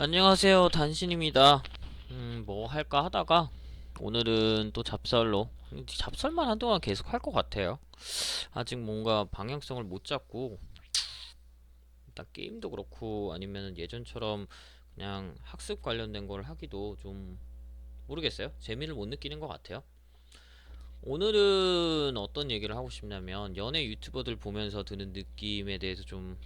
안녕하세요, 단신입니다. 뭐 할까 하다가 오늘은 또 잡설로 잡설만 한동안 계속 할 것 같아요. 아직 뭔가 방향성을 못 잡고 일단 게임도 그렇고 아니면 예전처럼 그냥 학습 관련된 걸 하기도 좀 모르겠어요. 재미를 못 느끼는 것 같아요. 오늘은 어떤 얘기를 하고 싶냐면 연예 유튜버들 보면서 드는 느낌에 대해서 좀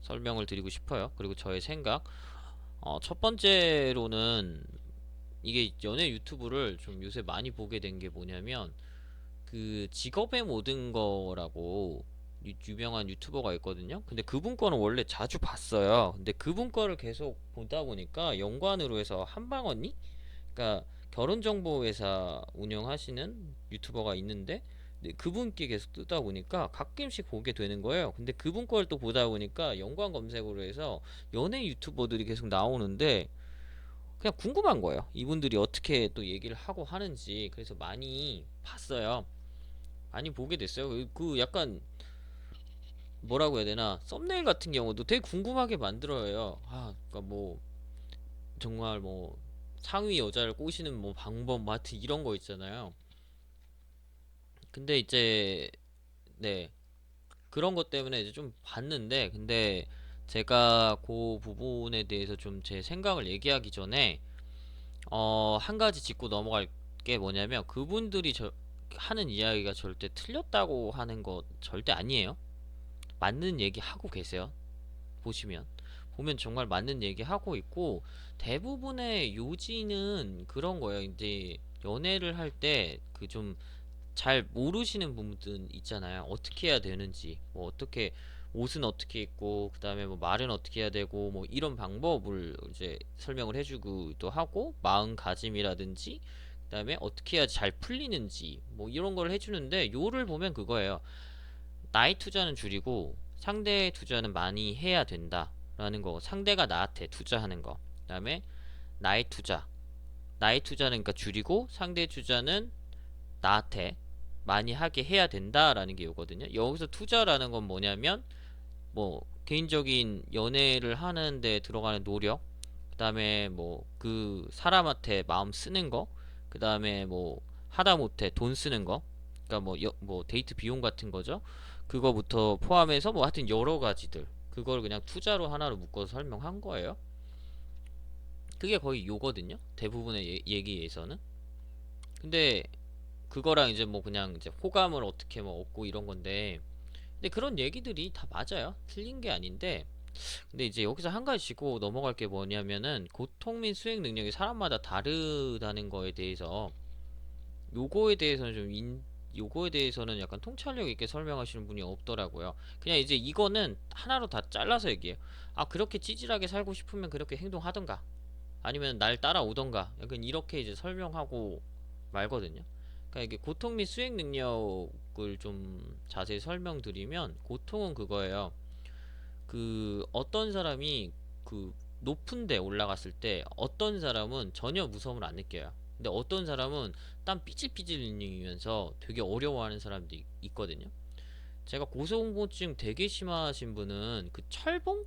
설명을 드리고 싶어요. 그리고 저의 생각. 첫 번째로는 이게 연예 유튜브를 좀 요새 많이 보게 된 게 뭐냐면 그 직업의 모든 거라고 유명한 유튜버가 있거든요. 근데 그분 거는 원래 자주 봤어요. 근데 그분 거를 계속 보다 보니까 연관으로 해서 한방언니? 그러니까 결혼정보회사 운영하시는 유튜버가 있는데 근데 그분께 계속 뜨다 보니까 가끔씩 보게 되는 거예요. 근데 그분 걸 또 보다 보니까 연관 검색으로 해서 연예 유튜버들이 계속 나오는데 그냥 궁금한 거예요. 이분들이 어떻게 또 얘기를 하고 하는지. 그래서 많이 봤어요. 많이 보게 됐어요. 그 약간 뭐라고 해야 되나? 썸네일 같은 경우도 되게 궁금하게 만들어요. 그러니까 뭐 정말 뭐 상위 여자를 꼬시는 뭐 방법 뭐 하여튼 이런 거 있잖아요. 근데 이제 네. 그런 것 때문에 이제 좀 봤는데 근데 제가 그 부분에 대해서 좀 제 생각을 얘기하기 전에 한 가지 짚고 넘어갈 게 뭐냐면 그분들이 하는 이야기가 절대 틀렸다고 하는 거 절대 아니에요. 맞는 얘기 하고 계세요. 보시면. 보면 정말 맞는 얘기 하고 있고 대부분의 요지는 그런 거예요. 이제 연애를 할 때 그 좀 잘 모르시는 부분들 있잖아요. 어떻게 해야 되는지, 뭐 어떻게 옷은 어떻게 입고, 그 다음에 뭐 말은 어떻게 해야 되고, 뭐 이런 방법을 이제 설명을 해주기도 하고, 마음가짐이라든지, 그 다음에 어떻게 해야 잘 풀리는지, 뭐 이런 걸 해주는데, 요를 보면 그거예요. 나의 투자는 줄이고, 상대의 투자는 많이 해야 된다. 라는 거. 상대가 나한테 투자하는 거. 그 다음에 나의 투자. 나의 투자는 그러니까 줄이고, 상대의 투자는 나한테 많이 하게 해야 된다라는 게 요거든요. 여기서 투자라는 건 뭐냐면 뭐 개인적인 연애를 하는데 들어가는 노력, 그다음에 뭐 그 사람한테 마음 쓰는 거, 그다음에 뭐 하다못해 돈 쓰는 거, 그러니까 뭐 데이트 비용 같은 거죠. 그거부터 포함해서 뭐 하여튼 여러 가지들 그걸 그냥 투자로 하나로 묶어서 설명한 거예요. 그게 거의 요거든요. 대부분의 얘기에서는. 근데 그거랑 이제 뭐 그냥 이제 호감을 어떻게 뭐 얻고 이런 건데 근데 그런 얘기들이 다 맞아요. 틀린 게 아닌데 근데 이제 여기서 한 가지 짚고 넘어갈 게 뭐냐면은 고통 및 수행 능력이 사람마다 다르다는 거에 대해서 요거에 대해서는 요거에 대해서는 약간 통찰력 있게 설명하시는 분이 없더라고요. 그냥 이제 이거는 하나로 다 잘라서 얘기해요. 그렇게 찌질하게 살고 싶으면 그렇게 행동하던가 아니면 날 따라오던가 약간 이렇게 이제 설명하고 말거든요. 그러니까 이게 고통 및 수행 능력을 좀 자세히 설명드리면 고통은 그거예요. 그 어떤 사람이 그 높은 데 올라갔을 때 어떤 사람은 전혀 무서움을 안 느껴요. 근데 어떤 사람은 땀 삐질삐질 흘리면서 되게 어려워하는 사람도 있거든요. 제가 고소공포증 되게 심하신 분은 그 철봉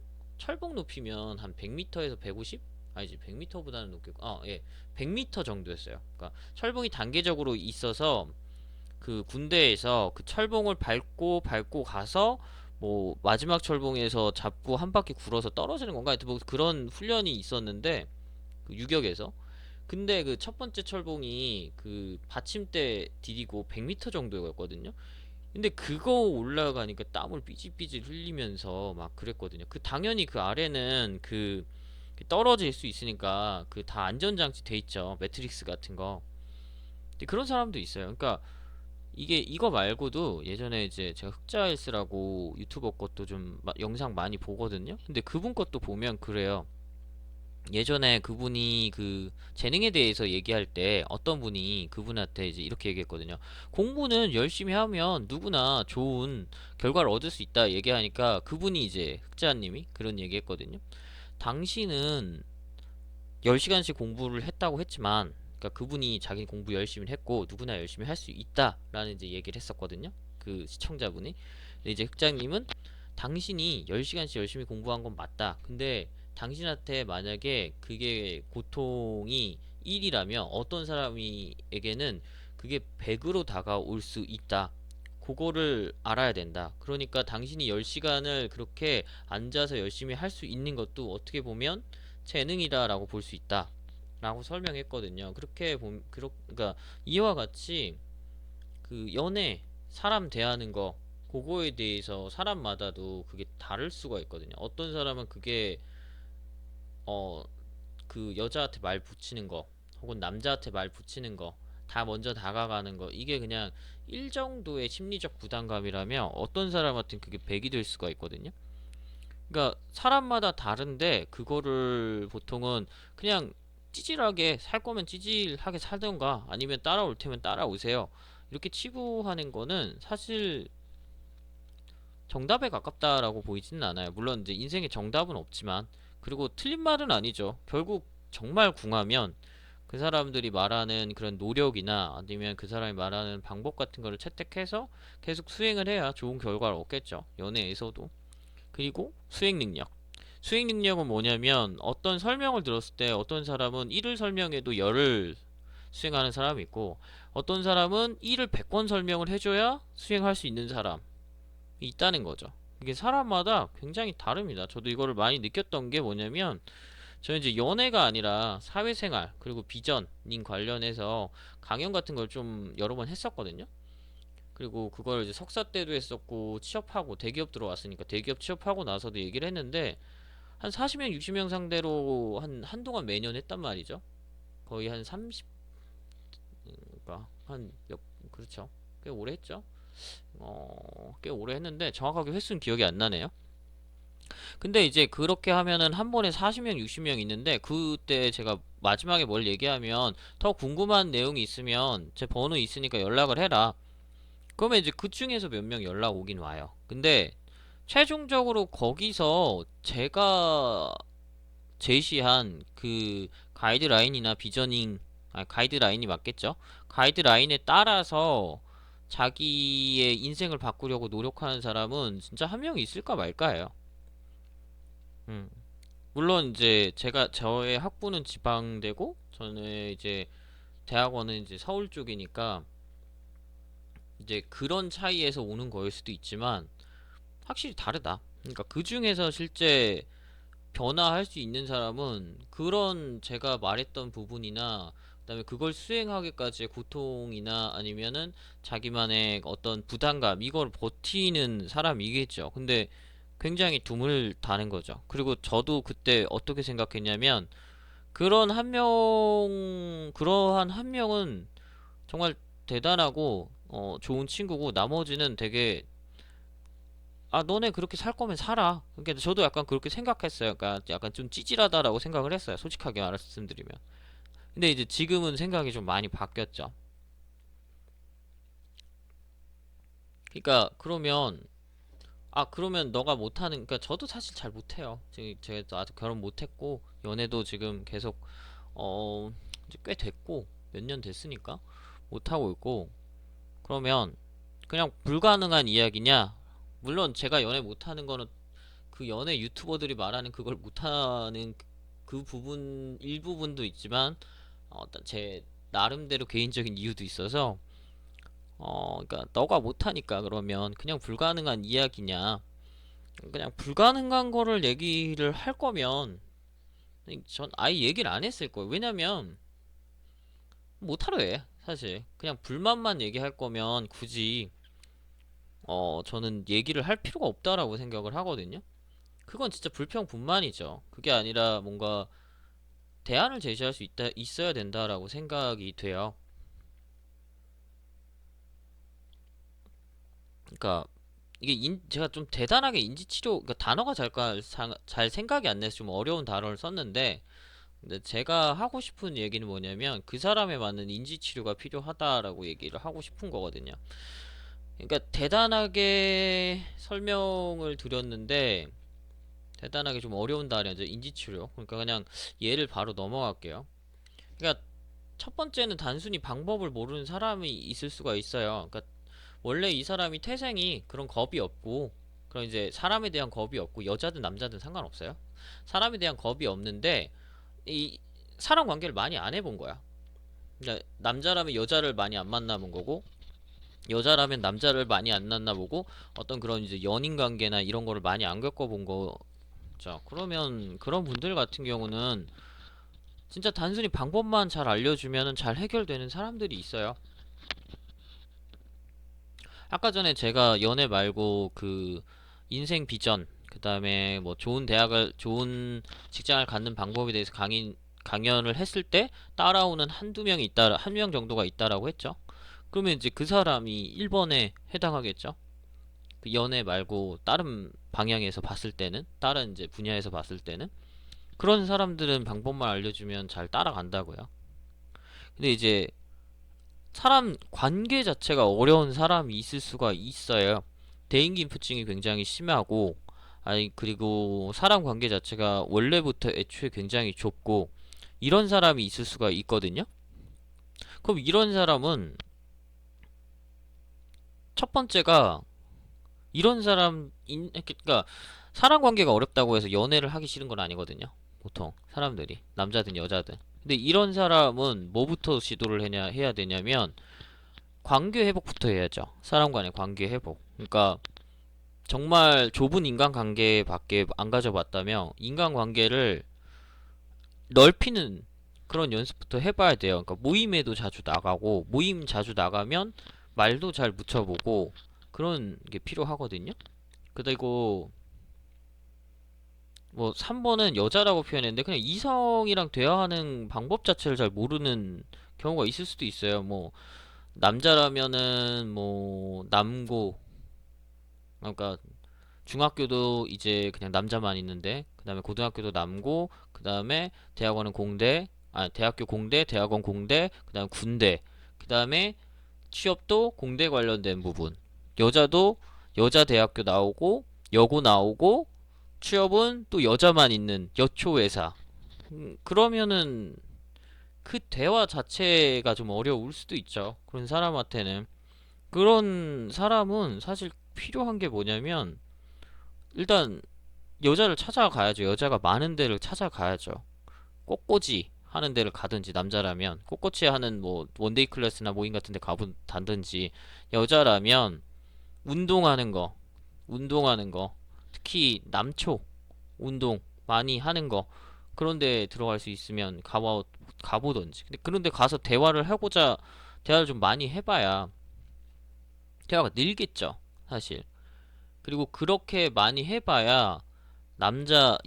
높이면 한 100m에서 150? 아니지 100m보다는 높겠고 예 100m 정도였어요. 그러니까 철봉이 단계적으로 있어서 그 군대에서 그 철봉을 밟고 가서 뭐 마지막 철봉에서 잡고 한 바퀴 굴어서 떨어지는 건가 하여튼 뭐 그런 훈련이 있었는데 그 유격에서 근데 그 첫 번째 철봉이 그 받침대 디디고 100m 정도였거든요. 근데 그거 올라가니까 땀을 삐질삐질 흘리면서 막 그랬거든요. 그 당연히 그 아래는 그 떨어질 수 있으니까 그 다 안전장치 돼 있죠. 매트릭스 같은 거. 근데 그런 사람도 있어요. 그러니까 이게 이거 말고도 예전에 이제 제가 흑자일스라고 유튜버 것도 좀 영상 많이 보거든요. 근데 그분 것도 보면 그래요. 예전에 그분이 그 재능에 대해서 얘기할 때 어떤 분이 그분한테 이제 이렇게 얘기했거든요. 공부는 열심히 하면 누구나 좋은 결과를 얻을 수 있다 얘기하니까 그분이 이제 흑자님이 그런 얘기했거든요. 당신은 10시간씩 공부를 했다고 했지만 그러니까 그분이 자기 공부 열심히 했고 누구나 열심히 할 수 있다라는 이제 얘기를 했었거든요. 그 시청자분이. 근데 이제 흑장님은 당신이 10시간씩 열심히 공부한 건 맞다. 근데 당신한테 만약에 그게 고통이 1이라면 어떤 사람에게는 그게 100으로 다가올 수 있다. 그거를 알아야 된다. 그러니까 당신이 10시간을 그렇게 앉아서 열심히 할 수 있는 것도 어떻게 보면 재능이다라고 볼 수 있다. 라고 설명했거든요. 그러니까 이와 같이 그 연애, 사람 대하는 거, 그거에 대해서 사람마다도 그게 다를 수가 있거든요. 어떤 사람은 그게 어 그 여자한테 말 붙이는 거 혹은 남자한테 말 붙이는 거 다 먼저 다가가는 거 이게 그냥 일정도의 심리적 부담감이라면 어떤 사람한테는 그게 100이 될 수가 있거든요. 그러니까 사람마다 다른데 그거를 보통은 그냥 찌질하게 살 거면 찌질하게 살던가 아니면 따라올 테면 따라오세요. 이렇게 치부하는 거는 사실 정답에 가깝다라고 보이지는 않아요. 물론 이제 인생에 정답은 없지만 그리고 틀린 말은 아니죠. 결국 정말 궁하면 그 사람들이 말하는 그런 노력이나 아니면 그 사람이 말하는 방법 같은 거를 채택해서 계속 수행을 해야 좋은 결과를 얻겠죠. 연애에서도. 그리고 수행 능력. 수행 능력은 뭐냐면 어떤 설명을 들었을 때 어떤 사람은 1을 설명해도 10을 수행하는 사람이 있고 어떤 사람은 1을 100번 설명을 해줘야 수행할 수 있는 사람이 있다는 거죠. 이게 사람마다 굉장히 다릅니다. 저도 이거를 많이 느꼈던 게 뭐냐면 저는 이제 연애가 아니라 사회생활 그리고 비전인 관련해서 강연 같은 걸 좀 여러 번 했었거든요. 그리고 그걸 이제 석사 때도 했었고 취업하고 대기업 들어왔으니까 대기업 취업하고 나서도 얘기를 했는데 한 40명, 60명 상대로 한동안 매년 했단 말이죠. 거의 한 30, 그러니까 그렇죠. 꽤 오래 했죠. 꽤 오래 했는데 정확하게 횟수는 기억이 안 나네요. 근데 이제 그렇게 하면은 한 번에 40명, 60명 있는데 그때 제가 마지막에 뭘 얘기하면 더 궁금한 내용이 있으면 제 번호 있으니까 연락을 해라. 그러면 이제 그 중에서 몇 명 연락 오긴 와요. 근데 최종적으로 거기서 제가 제시한 그 가이드라인이나 비저닝, 가이드라인이 맞겠죠? 가이드라인에 따라서 자기의 인생을 바꾸려고 노력하는 사람은 진짜 한 명 있을까 말까예요. 음. 물론 이제 제가 저의 학부는 지방대고 저는 이제 대학원은 이제 서울 쪽이니까 이제 그런 차이에서 오는 거일 수도 있지만 확실히 다르다. 그러니까 그 중에서 실제 변화할 수 있는 사람은 그런 제가 말했던 부분이나 그다음에 그걸 수행하기까지의 고통이나 아니면은 자기만의 어떤 부담감 이걸 버티는 사람이겠죠. 근데 굉장히 드물다는 거죠. 그리고 저도 그때 어떻게 생각했냐면 그러한 한 명은 정말 대단하고 좋은 친구고 나머지는 되게 너네 그렇게 살 거면 살아. 그러니까 저도 약간 그렇게 생각했어요. 그러니까 약간 좀 찌질하다라고 생각을 했어요. 솔직하게 말씀드리면. 근데 이제 지금은 생각이 좀 많이 바뀌었죠. 그러니까 그러면 너가 못하는 그러니까 저도 사실 잘 못해요. 지금 제가 아직 결혼 못했고 연애도 지금 계속 어 이제 꽤 됐고 몇 년 됐으니까 못하고 있고 그러면 그냥 불가능한 이야기냐? 물론 제가 연애 못하는 거는 그 연애 유튜버들이 말하는 그걸 못하는 그 부분 일부분도 있지만 제 나름대로 개인적인 이유도 있어서 그러니까 너가 못하니까 그러면 그냥 불가능한 이야기냐? 그냥 불가능한 거를 얘기를 할 거면 전 아예 얘기를 안 했을 거예요. 왜냐면 못하러 해. 사실 그냥 불만만 얘기할 거면 굳이 저는 얘기를 할 필요가 없다라고 생각을 하거든요. 그건 진짜 불평불만이죠. 그게 아니라 뭔가 대안을 제시할 수 있어야 된다라고 생각이 돼요. 그러니까 이게 제가 좀 대단하게 인지치료, 그러니까 단어가 잘 생각이 안 나서 좀 어려운 단어를 썼는데, 근데 제가 하고 싶은 얘기는 뭐냐면 그 사람에 맞는 인지치료가 필요하다라고 얘기를 하고 싶은 거거든요. 그러니까 대단하게 설명을 드렸는데, 대단하게 좀 어려운 단어죠. 인지치료. 그러니까 그냥 예를 바로 넘어갈게요. 그러니까 첫 번째는 단순히 방법을 모르는 사람이 있을 수가 있어요. 그러니까 원래 이 사람이 태생이 그런 겁이 없고 그럼 이제 사람에 대한 겁이 없고 여자든 남자든 상관없어요. 사람에 대한 겁이 없는데 이 사람 관계를 많이 안 해본 거야. 그러니까 남자라면 여자를 많이 안 만나본 거고 여자라면 남자를 많이 안 만나보고 어떤 그런 이제 연인 관계나 이런 거를 많이 안 겪어본 거죠. 그러면 그런 분들 같은 경우는 진짜 단순히 방법만 잘 알려주면 잘 해결되는 사람들이 있어요. 아까 전에 제가 연애 말고 그 인생 비전, 그 다음에 뭐 좋은 직장을 갖는 방법에 대해서 강연을 했을 때 따라오는 한두 명이 있다, 한 명 정도가 있다라고 했죠. 그러면 이제 그 사람이 1번에 해당하겠죠. 그 연애 말고 다른 방향에서 봤을 때는, 다른 이제 분야에서 봤을 때는, 그런 사람들은 방법만 알려주면 잘 따라간다고요. 근데 이제 사람 관계 자체가 어려운 사람이 있을 수가 있어요. 대인기피증이 굉장히 심하고, 아니, 그리고 사람 관계 자체가 원래부터 애초에 굉장히 좁고, 이런 사람이 있을 수가 있거든요. 그럼 이런 사람은 첫 번째가 이런 그러니까 사람 관계가 어렵다고 해서 연애를 하기 싫은 건 아니거든요. 보통 사람들이 남자든 여자든. 근데 이런 사람은 뭐부터 시도를 해야 되냐면 관계 회복부터 해야죠. 사람 간의 관계 회복. 그러니까 정말 좁은 인간관계밖에 안 가져봤다면 인간관계를 넓히는 그런 연습부터 해봐야 돼요. 그러니까 모임에도 자주 나가고 모임 자주 나가면 말도 잘 묻혀보고 그런 게 필요하거든요. 그리고 뭐 3번은 여자라고 표현했는데 그냥 이성이랑 대화하는 방법 자체를 잘 모르는 경우가 있을 수도 있어요. 뭐 남자라면은 뭐 남고, 그러니까 중학교도 이제 그냥 남자만 있는데 그 다음에 고등학교도 남고 그 다음에 대학원은 공대, 대학교 공대, 대학원 공대, 그 다음에 군대, 그 다음에 취업도 공대 관련된 부분, 여자도 여자 대학교 나오고 여고 나오고 취업은 또 여자만 있는 여초 회사. 그러면은 그 대화 자체가 좀 어려울 수도 있죠. 그런 사람한테는. 그런 사람은 사실 필요한 게 뭐냐면 일단 여자를 찾아가야죠. 여자가 많은 데를 찾아가야죠. 꽃꽂이 하는 데를 가든지, 남자라면 꽃꽂이 하는 뭐 원데이 클래스나 모임 같은 데 가든지, 여자라면 운동하는 거, 운동하는 거, 특히 남초 운동 많이 하는 거, 그런 데 들어갈 수 있으면 가보던지. 근데 그런 데 가서 대화를 좀 많이 해봐야 대화가 늘겠죠, 사실. 그리고 그렇게 많이 해봐야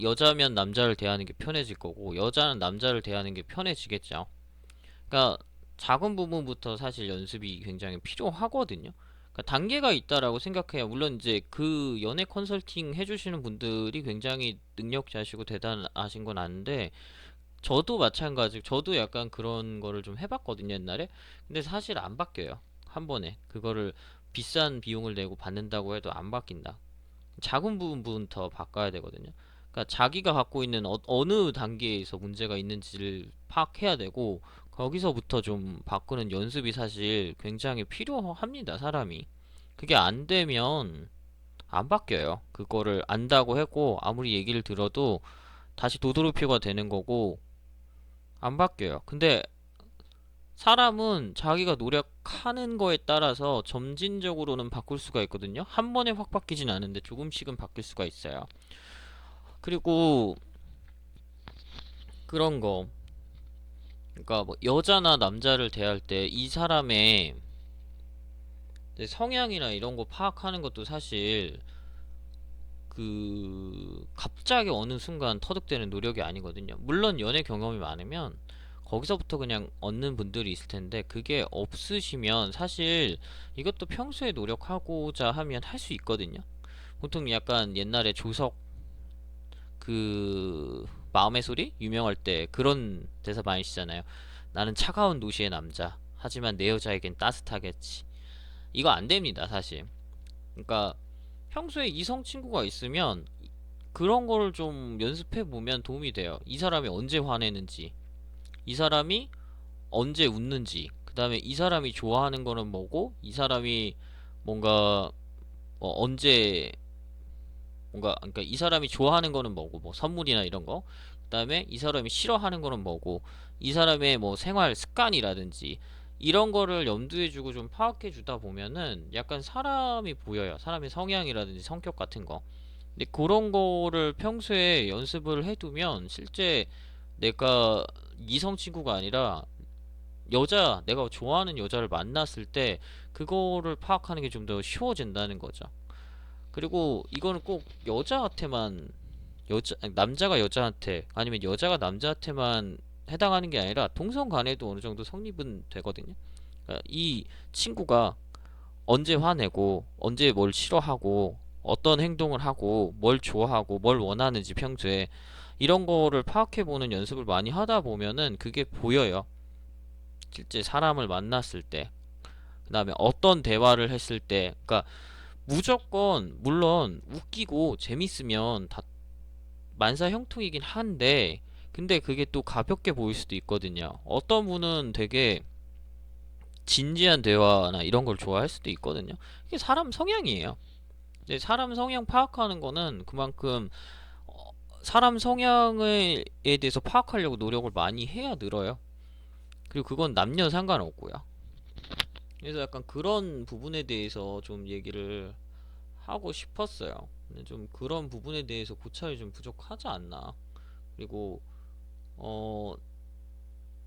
여자면 남자를 대하는 게 편해질 거고, 여자는 남자를 대하는 게 편해지겠죠. 그러니까 작은 부분부터 사실 연습이 굉장히 필요하거든요. 그러니까 단계가 있다라고 생각해요. 물론 이제 그 연애 컨설팅 해주시는 분들이 굉장히 능력자시고 대단하신 건 아는데, 저도 마찬가지, 저도 약간 그런 거를 좀 해봤거든요, 옛날에. 근데 사실 안 바뀌어요. 한 번에. 그거를 비싼 비용을 내고 받는다고 해도 안 바뀐다. 작은 부분부터 바꿔야 되거든요. 그러니까 자기가 갖고 있는 느 단계에서 문제가 있는지를 파악해야 되고 거기서부터 좀 바꾸는 연습이 사실 굉장히 필요합니다, 사람이. 그게 안 되면 안 바뀌어요. 그거를 안다고 했고 아무리 얘기를 들어도 다시 도돌이표가 되는 거고 안 바뀌어요. 근데 사람은 자기가 노력하는 거에 따라서 점진적으로는 바꿀 수가 있거든요. 한 번에 확 바뀌진 않은데 조금씩은 바뀔 수가 있어요. 그리고 그런 거, 그러니까 뭐 여자나 남자를 대할 때 이 사람의 성향이나 이런 거 파악하는 것도 사실 그 갑자기 어느 순간 터득되는 노력이 아니거든요. 물론 연애 경험이 많으면 거기서부터 그냥 얻는 분들이 있을 텐데 그게 없으시면 사실 이것도 평소에 노력하고자 하면 할 수 있거든요. 보통 약간 옛날에 조석 그 마음의 소리 유명할 때 그런 대사 많이 쓰잖아요. 나는 차가운 도시의 남자. 하지만 내 여자에겐 따뜻하겠지. 이거 안 됩니다, 사실. 그러니까 평소에 이성 친구가 있으면 그런 거를 좀 연습해 보면 도움이 돼요. 이 사람이 언제 화내는지, 이 사람이 언제 웃는지, 그 다음에 이 사람이 좋아하는 거는 뭐고, 이 사람이 뭔가 언제 뭔가 그러니까 이 사람이 좋아하는 거는 뭐고 뭐 선물이나 이런 거, 그다음에 이 사람이 싫어하는 거는 뭐고, 이 사람의 뭐 생활 습관이라든지 이런 거를 염두에 주고 좀 파악해 주다 보면은 약간 사람이 보여요. 사람의 성향이라든지 성격 같은 거. 근데 그런 거를 평소에 연습을 해두면 실제 내가 이성 친구가 아니라 여자, 내가 좋아하는 여자를 만났을 때 그거를 파악하는 게 좀 더 쉬워진다는 거죠. 그리고 이거는 꼭 여자한테만, 아니, 남자가 여자한테 아니면 여자가 남자한테만 해당하는 게 아니라 동성 간에도 어느 정도 성립은 되거든요. 그러니까 이 친구가 언제 화내고 언제 뭘 싫어하고 어떤 행동을 하고 뭘 좋아하고 뭘 원하는지 평소에 이런 거를 파악해보는 연습을 많이 하다 보면은 그게 보여요. 실제 사람을 만났을 때, 그 다음에 어떤 대화를 했을 때, 그러니까 무조건 물론 웃기고 재밌으면 다 만사형통이긴 한데, 근데 그게 또 가볍게 보일 수도 있거든요. 어떤 분은 되게 진지한 대화나 이런 걸 좋아할 수도 있거든요. 이게 사람 성향이에요. 근데 사람 성향 파악하는 거는 그만큼 사람 성향에 대해서 파악하려고 노력을 많이 해야 늘어요. 그리고 그건 남녀 상관없고요. 그래서 약간 그런 부분에 대해서 좀 얘기를 하고 싶었어요. 근데 좀 그런 부분에 대해서 고찰이 좀 부족하지 않나. 그리고 어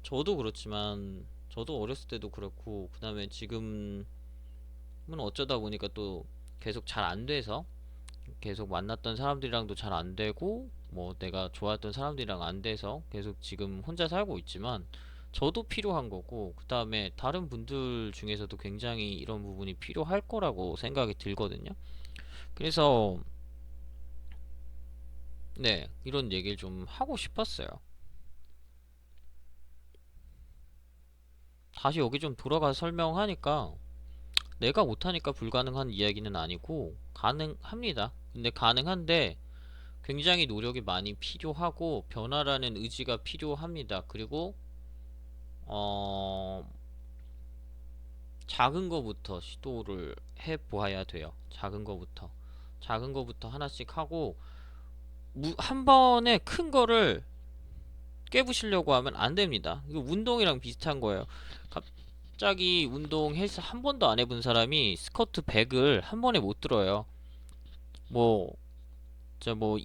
저도 그렇지만 저도 어렸을 때도 그렇고, 그 다음에 지금은 어쩌다 보니까 또 계속 잘 안 돼서 계속 만났던 사람들이랑도 잘 안 되고 뭐 내가 좋아했던 사람들이랑 안 돼서 계속 지금 혼자 살고 있지만, 저도 필요한 거고 그 다음에 다른 분들 중에서도 굉장히 이런 부분이 필요할 거라고 생각이 들거든요. 그래서 네, 이런 얘기를 좀 하고 싶었어요. 다시 여기 좀 돌아가서 설명하니까, 내가 못하니까 불가능한 이야기는 아니고 가능합니다. 근데 가능한데 굉장히 노력이 많이 필요하고 변화라는 의지가 필요합니다. 그리고 어 작은 거부터 시도를 해 보아야 돼요. 작은 거부터 하나씩 하고, 한 번에 큰 거를 깨부시려고 하면 안 됩니다. 이거 운동이랑 비슷한 거예요. 갑자기 운동 헬스 한 번도 안 해본 사람이 스쿼트 100을 한 번에 못 들어요. 뭐, 뭐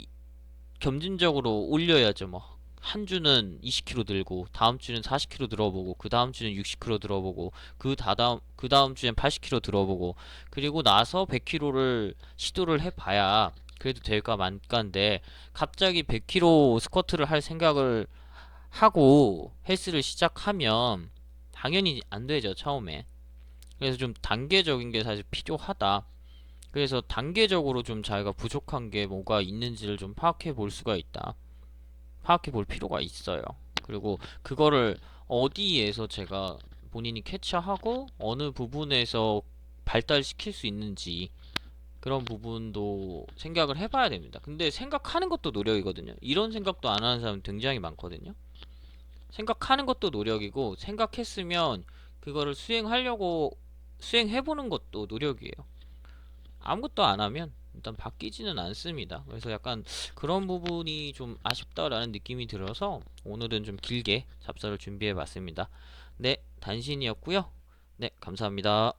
점진적으로 올려야죠. 뭐 한 주는 20kg 들고, 다음 주는 40kg 들어보고, 그 다음 주는 60kg 들어보고, 그 다음 주엔 80kg 들어보고, 그리고 나서 100kg를 시도를 해봐야 그래도 될까 말까인데, 갑자기 100kg 스쿼트를 할 생각을 하고 헬스를 시작하면 당연히 안 되죠, 처음에. 그래서 좀 단계적인 게 사실 필요하다. 그래서 단계적으로 좀 자기가 부족한 게 뭐가 있는지를 좀 파악해 볼 수가 있다. 파악해 볼 필요가 있어요. 그리고 그거를 어디에서 제가 본인이 캐치하고 어느 부분에서 발달시킬 수 있는지, 그런 부분도 생각을 해봐야 됩니다. 근데 생각하는 것도 노력이거든요. 이런 생각도 안 하는 사람 굉장히 많거든요. 생각하는 것도 노력이고, 생각했으면 그거를 수행해보는 것도 노력이에요. 아무것도 안 하면 일단 바뀌지는 않습니다. 그래서 약간 그런 부분이 좀 아쉽다라는 느낌이 들어서 오늘은 좀 길게 잡사를 준비해 봤습니다. 네, 단신이었고요. 네, 감사합니다.